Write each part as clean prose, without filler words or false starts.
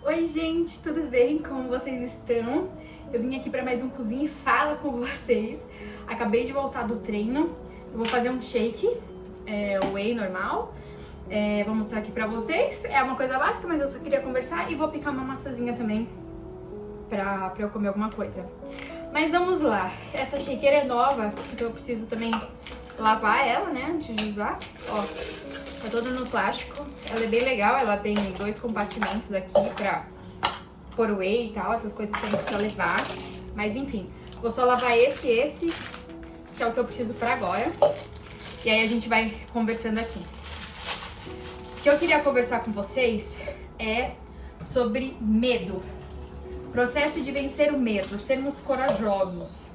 Oi gente, tudo bem? Como vocês estão? Eu vim aqui para mais um Cozinha e Fala com vocês. Acabei de voltar do treino. Eu vou fazer um shake, whey normal. Vou mostrar aqui pra vocês. É uma coisa básica, mas eu só queria conversar. E vou picar uma maçãzinha também pra eu comer alguma coisa. Mas vamos lá. Essa shakeira é nova, então eu preciso também lavar ela, né, antes de usar. Ó, tá toda no plástico. Ela é bem legal, ela tem 2 compartimentos aqui pra pôr whey e tal, essas coisas que a gente precisa levar. Mas enfim, vou só lavar esse, que é o que eu preciso pra agora. E aí a gente vai conversando aqui. O que eu queria conversar com vocês é sobre medo. Processo de vencer o medo, sermos corajosos.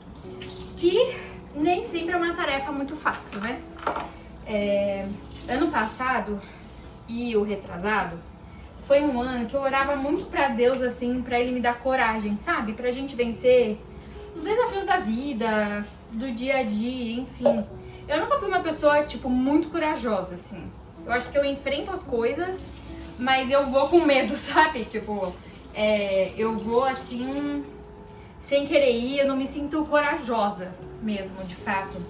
Que nem sempre é uma tarefa muito fácil, né? Ano passado e o retrasado foi um ano que eu orava muito pra Deus, assim, pra Ele me dar coragem, sabe? Pra gente vencer os desafios da vida, do dia a dia, enfim. Eu nunca fui uma pessoa, tipo, muito corajosa, assim. Eu acho que eu enfrento as coisas, mas eu vou com medo, sabe? Tipo, eu vou, assim, sem querer ir, eu não me sinto corajosa mesmo, de fato.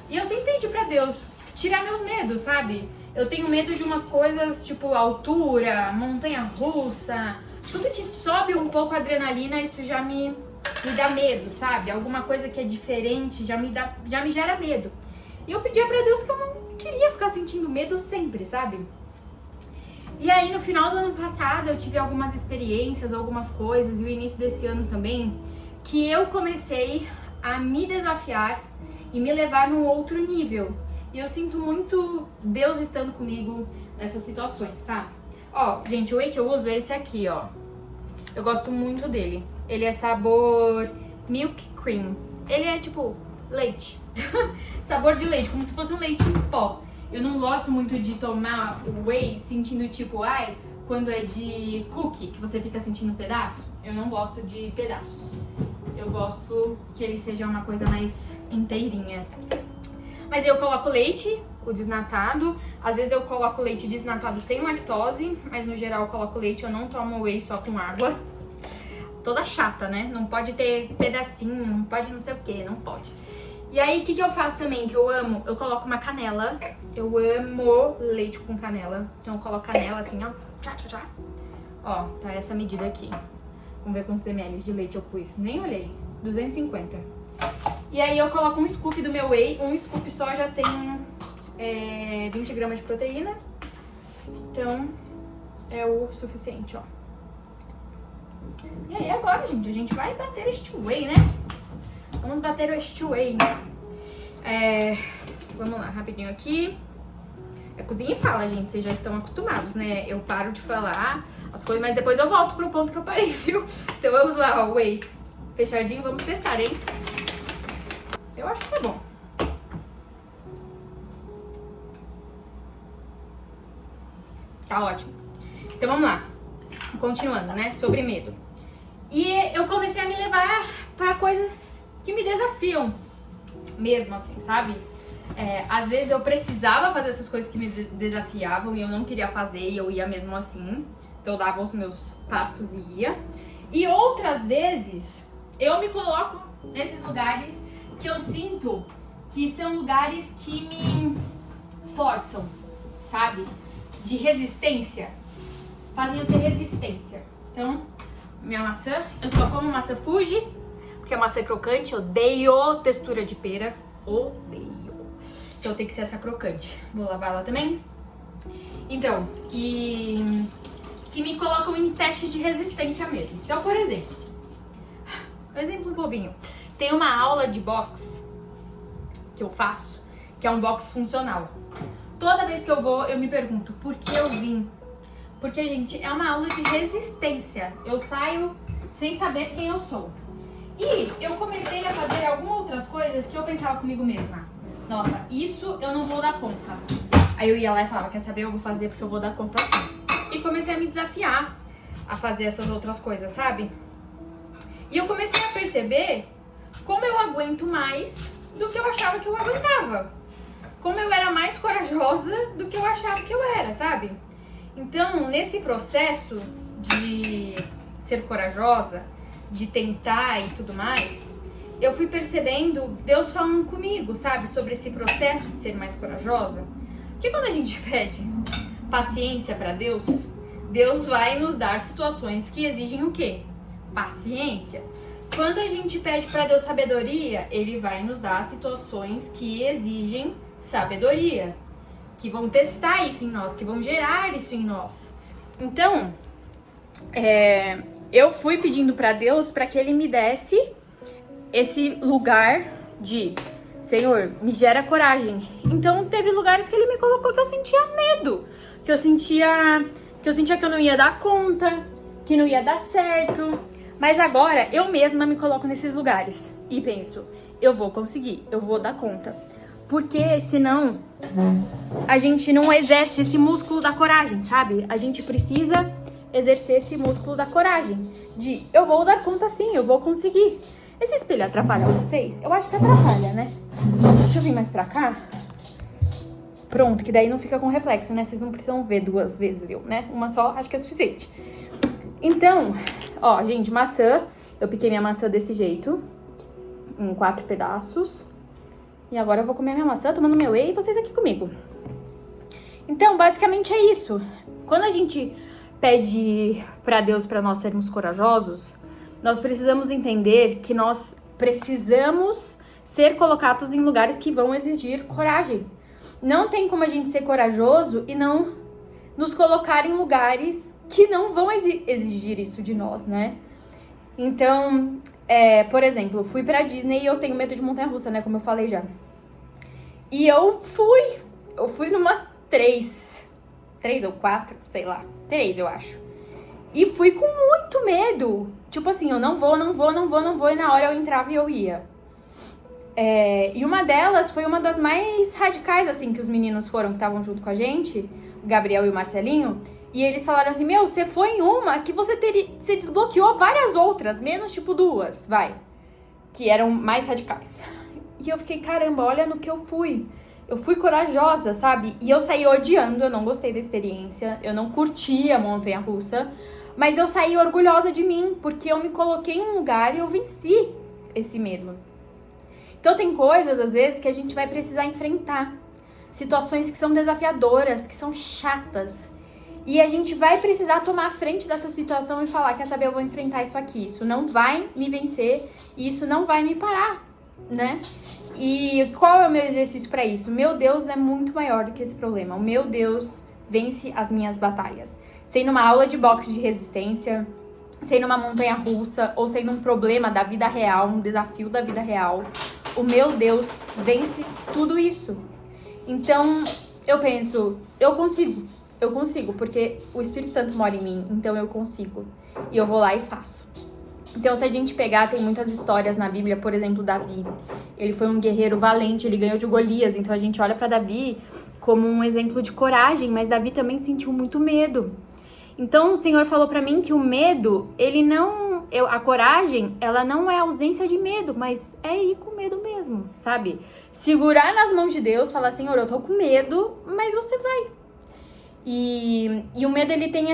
E eu sempre pedi pra Deus tirar meus medos, sabe? Eu tenho medo de umas coisas, tipo, altura, montanha-russa, tudo que sobe um pouco a adrenalina, isso já me dá medo, sabe? Alguma coisa que é diferente já me gera medo. E eu pedia pra Deus que eu não queria ficar sentindo medo sempre, sabe? E aí, no final do ano passado, eu tive algumas experiências, algumas coisas, e o início desse ano também, que eu comecei a me desafiar e me levar num outro nível. E eu sinto muito Deus estando comigo nessas situações, sabe? Ó, gente, o whey que eu uso é esse aqui, ó. Eu gosto muito dele. Ele é sabor milk cream. Ele é tipo leite. Sabor de leite, como se fosse um leite em pó. Eu não gosto muito de tomar o whey sentindo tipo, ai, quando é de cookie, que você fica sentindo um pedaço. Eu não gosto de pedaços. Eu gosto que ele seja uma coisa mais inteirinha. Mas eu coloco leite, o desnatado. Às vezes eu coloco leite desnatado sem lactose, mas no geral eu coloco leite, eu não tomo whey só com água. Toda chata, né? Não pode ter pedacinho, não pode não sei o que, não pode. E aí, o que eu faço também, que eu amo? Eu coloco uma canela. Eu amo leite com canela. Então eu coloco canela assim, ó. Tchá, tchá, tchá. Ó, tá essa medida aqui. Vamos ver quantos ml de leite eu pus. Nem olhei. 250. E aí eu coloco um scoop do meu whey. Um scoop só já tem 20 gramas de proteína. Então é o suficiente, ó. E aí agora, gente, a gente vai bater este whey, né? Vamos bater este whey. Vamos lá, rapidinho aqui. É Cozinha e Fala, gente. Vocês já estão acostumados, né? Eu paro de falar as coisas, mas depois eu volto pro ponto que eu parei, viu? Então vamos lá, ó, whey fechadinho. Vamos testar, hein? Eu acho que tá bom. Tá ótimo. Então vamos lá. Continuando, né? Sobre medo. E eu comecei a me levar pra coisas que me desafiam. Mesmo assim, sabe? Às vezes eu precisava fazer essas coisas que me desafiavam e eu não queria fazer e eu ia mesmo assim. Então eu dava os meus passos e ia. E outras vezes eu me coloco nesses lugares que eu sinto que são lugares que me forçam, sabe? De resistência. Fazem eu ter resistência. Então, minha maçã, eu só como maçã Fuji, porque a maçã é crocante, odeio textura de pera, odeio. Então tem que ser essa crocante. Vou lavar ela também. Então, que me colocam em teste de resistência mesmo. Então, por exemplo, um exemplo bobinho. Tem uma aula de boxe que eu faço, que é um boxe funcional. Toda vez que eu vou, eu me pergunto, por que eu vim? Porque, gente, é uma aula de resistência. Eu saio sem saber quem eu sou. E eu comecei a fazer algumas outras coisas que eu pensava comigo mesma. Nossa, isso eu não vou dar conta. Aí eu ia lá e falava, quer saber, eu vou fazer porque eu vou dar conta assim. E comecei a me desafiar a fazer essas outras coisas, sabe? E eu comecei a perceber como eu aguento mais do que eu achava que eu aguentava. Como eu era mais corajosa do que eu achava que eu era, sabe? Então, nesse processo de ser corajosa, de tentar e tudo mais, eu fui percebendo Deus falando comigo, sabe? Sobre esse processo de ser mais corajosa. Porque quando a gente pede paciência pra Deus, Deus vai nos dar situações que exigem o quê? Paciência. Quando a gente pede pra Deus sabedoria, Ele vai nos dar situações que exigem sabedoria, que vão testar isso em nós, que vão gerar isso em nós. Então, eu fui pedindo pra Deus pra que Ele me desse esse lugar de Senhor, me gera coragem. Então, teve lugares que Ele me colocou que eu sentia medo, que eu sentia que eu não ia dar conta, que não ia dar certo. Mas agora, eu mesma me coloco nesses lugares e penso, eu vou conseguir, eu vou dar conta. Porque senão, a gente não exerce esse músculo da coragem, sabe? A gente precisa exercer esse músculo da coragem. De, eu vou dar conta sim, eu vou conseguir. Esse espelho atrapalha vocês? Eu acho que atrapalha, né? Deixa eu vir mais pra cá. Pronto, que daí não fica com reflexo, né? Vocês não precisam ver duas vezes eu, né? Uma só, acho que é suficiente. Então, ó, gente, maçã. Eu piquei minha maçã desse jeito, em 4 pedaços. E agora eu vou comer minha maçã, tomando meu whey e vocês aqui comigo. Então, basicamente é isso. Quando a gente pede pra Deus pra nós sermos corajosos, nós precisamos entender que nós precisamos ser colocados em lugares que vão exigir coragem. Não tem como a gente ser corajoso e não nos colocar em lugares que não vão exigir isso de nós, né? Então, por exemplo, fui pra Disney e eu tenho medo de montanha-russa, né? Como eu falei já. E eu fui numas 3 ou 4, sei lá, 3 eu acho. E fui com muito medo. Tipo assim, eu não vou. E na hora eu entrava e eu ia. E uma delas foi uma das mais radicais, assim, que os meninos foram, que estavam junto com a gente, o Gabriel e o Marcelinho. E eles falaram assim, meu, você foi em uma que você desbloqueou várias outras, menos tipo 2, vai. Que eram mais radicais. E eu fiquei, caramba, olha no que eu fui. Eu fui corajosa, sabe? E eu saí odiando, eu não gostei da experiência. Eu não curti a montanha-russa. Mas eu saí orgulhosa de mim, porque eu me coloquei em um lugar e eu venci esse medo. Então tem coisas, às vezes, que a gente vai precisar enfrentar. Situações que são desafiadoras, que são chatas. E a gente vai precisar tomar a frente dessa situação e falar, quer saber, eu vou enfrentar isso aqui. Isso não vai me vencer e isso não vai me parar, né? E qual é o meu exercício para isso? Meu Deus é muito maior do que esse problema. O meu Deus vence as minhas batalhas. Sei numa aula de boxe de resistência, sei numa montanha-russa, ou sei num problema da vida real, um desafio da vida real. O meu Deus vence tudo isso. Então, eu penso, eu consigo, porque o Espírito Santo mora em mim, então eu consigo. E eu vou lá e faço. Então, se a gente pegar, tem muitas histórias na Bíblia, por exemplo, Davi. Ele foi um guerreiro valente, ele ganhou de Golias, então a gente olha pra Davi como um exemplo de coragem, mas Davi também sentiu muito medo. Então, o Senhor falou pra mim que o medo, a coragem, ela não é ausência de medo, mas é ir com medo mesmo, sabe? Segurar nas mãos de Deus, falar, Senhor, eu tô com medo, mas você vai. E o medo, ele tem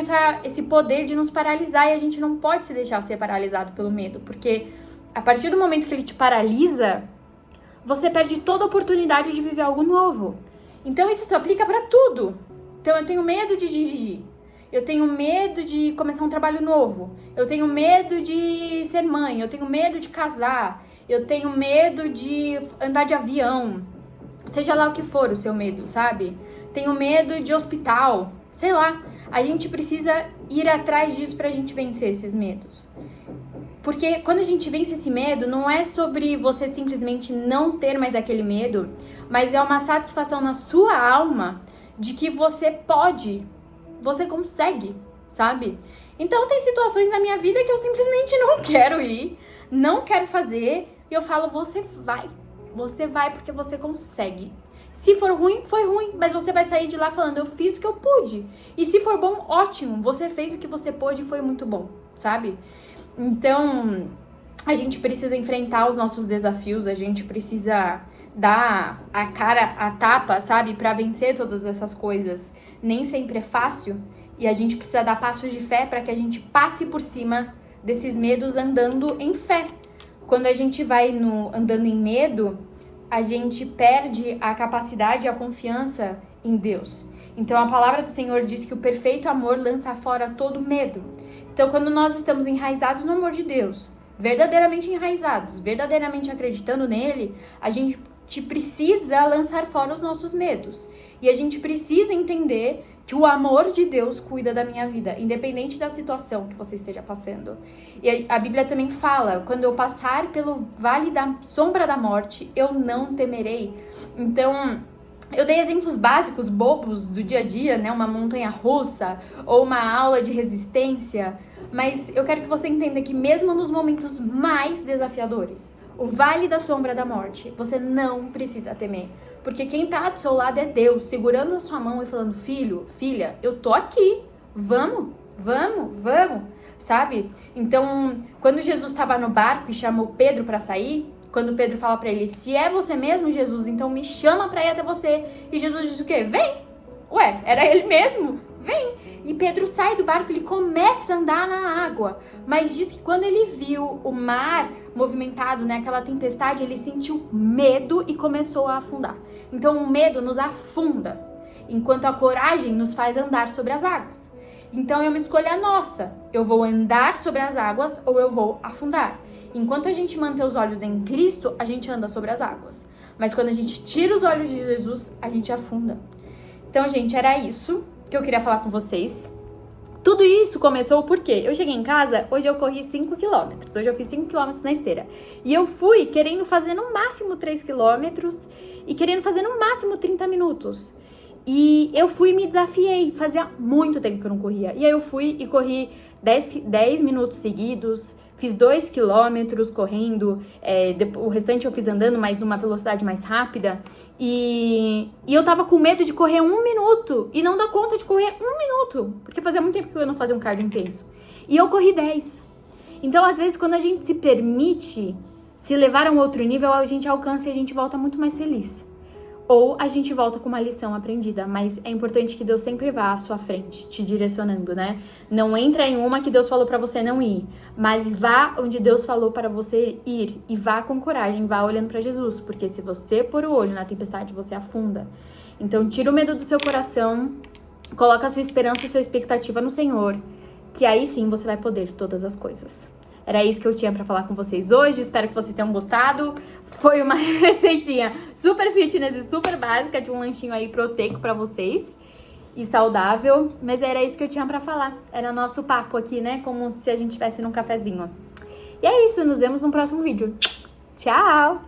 esse poder de nos paralisar e a gente não pode se deixar ser paralisado pelo medo, porque a partir do momento que ele te paralisa, você perde toda a oportunidade de viver algo novo. Então, isso se aplica pra tudo. Então, eu tenho medo de dirigir. Eu tenho medo de começar um trabalho novo. Eu tenho medo de ser mãe. Eu tenho medo de casar. Eu tenho medo de andar de avião. Seja lá o que for o seu medo, sabe? Tenho medo de hospital. Sei lá. A gente precisa ir atrás disso pra gente vencer esses medos. Porque quando a gente vence esse medo, não é sobre você simplesmente não ter mais aquele medo, mas é uma satisfação na sua alma de que você pode. Você consegue, sabe? Então tem situações na minha vida que eu simplesmente não quero ir, não quero fazer, e eu falo, você vai porque você consegue. Se for ruim, foi ruim, mas você vai sair de lá falando, eu fiz o que eu pude. E se for bom, ótimo, você fez o que você pôde e foi muito bom, sabe? Então, a gente precisa enfrentar os nossos desafios, a gente precisa dar a cara, a tapa, sabe? Pra vencer todas essas coisas. Nem sempre é fácil E a gente precisa dar passos de fé para que a gente passe por cima desses medos andando em fé. Quando a gente vai andando em medo, a gente perde a capacidade e a confiança em Deus. Então a palavra do Senhor diz que o perfeito amor lança fora todo medo. Então quando nós estamos enraizados no amor de Deus, verdadeiramente enraizados, verdadeiramente acreditando nele, a gente precisa lançar fora os nossos medos. E a gente precisa entender que o amor de Deus cuida da minha vida, independente da situação que você esteja passando. E a Bíblia também fala, quando eu passar pelo vale da sombra da morte, eu não temerei. Então, eu dei exemplos básicos, bobos do dia a dia, né? Uma montanha russa ou uma aula de resistência. Mas eu quero que você entenda que mesmo nos momentos mais desafiadores, o vale da sombra da morte, você não precisa temer. Porque quem tá do seu lado é Deus, segurando a sua mão e falando, filho, filha, eu tô aqui, vamos, sabe? Então, quando Jesus estava no barco e chamou Pedro para sair, quando Pedro fala para ele, se é você mesmo, Jesus, então me chama para ir até você. E Jesus diz o quê? Vem! Ué, era ele mesmo? Vem! E Pedro sai do barco, ele começa a andar na água. Mas diz que quando ele viu o mar movimentado, né, aquela tempestade, ele sentiu medo e começou a afundar. Então o medo nos afunda, enquanto a coragem nos faz andar sobre as águas. Então é uma escolha nossa. Eu vou andar sobre as águas ou eu vou afundar. Enquanto a gente mantém os olhos em Cristo, a gente anda sobre as águas. Mas quando a gente tira os olhos de Jesus, a gente afunda. Então, gente, era isso que eu queria falar com vocês. Tudo isso começou porque eu cheguei em casa, hoje eu corri 5 km. Hoje eu fiz 5 km na esteira. E eu fui querendo fazer no máximo 3 km e querendo fazer no máximo 30 minutos. E eu fui e me desafiei. Fazia muito tempo que eu não corria. E aí eu fui e corri 10 minutos seguidos. Fiz 2 quilômetros correndo, o restante eu fiz andando, mas numa velocidade mais rápida. E eu tava com medo de correr 1 minuto e não dar conta de correr 1 minuto, porque fazia muito tempo que eu não fazia um cardio intenso. E eu corri 10. Então, às vezes, quando a gente se permite se levar a um outro nível, a gente alcança e a gente volta muito mais feliz. Ou a gente volta com uma lição aprendida, mas é importante que Deus sempre vá à sua frente, te direcionando, né? Não entra em uma que Deus falou pra você não ir, mas vá onde Deus falou para você ir e vá com coragem, vá olhando pra Jesus, porque se você pôr o olho na tempestade, você afunda. Então, tira o medo do seu coração, coloca a sua esperança e sua expectativa no Senhor, que aí sim você vai poder todas as coisas. Era isso que eu tinha pra falar com vocês hoje, espero que vocês tenham gostado. Foi uma receitinha super fitness e super básica de um lanchinho aí proteico pra vocês e saudável, mas era isso que eu tinha pra falar. Era nosso papo aqui, né, como se a gente estivesse num cafezinho. E é isso, nos vemos no próximo vídeo. Tchau!